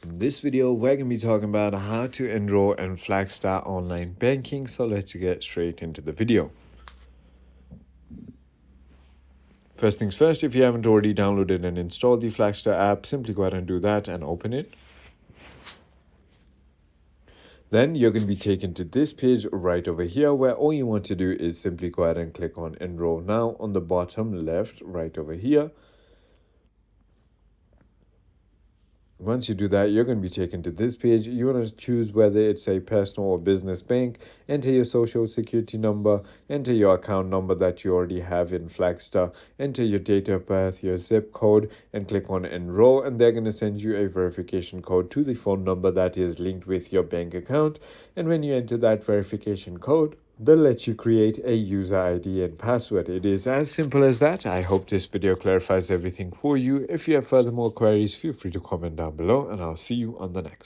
In this video, we're going to be talking about how to enroll in Flagstar online banking. So let's get straight into the video. First things first, if you haven't already downloaded and installed the Flagstar app, simply go ahead and do that and open it. Then you're going to be taken to this page right over here where all you want to do is simply go ahead and click on Enroll Now on the bottom left right over here. Once you do that, you're going to be taken to this page. You want to choose whether it's a personal or business bank, enter your social security number, enter your account number that you already have in Flagstar, enter your date of birth, your zip code, and click on enroll. And they're going to send you a verification code to the phone number that is linked with your bank account. And when you enter that verification code, they'll let you create a user ID and password. It is as simple as that. I hope this video clarifies everything for you. If you have further more queries, feel free to comment down below, and I'll see you on the next one.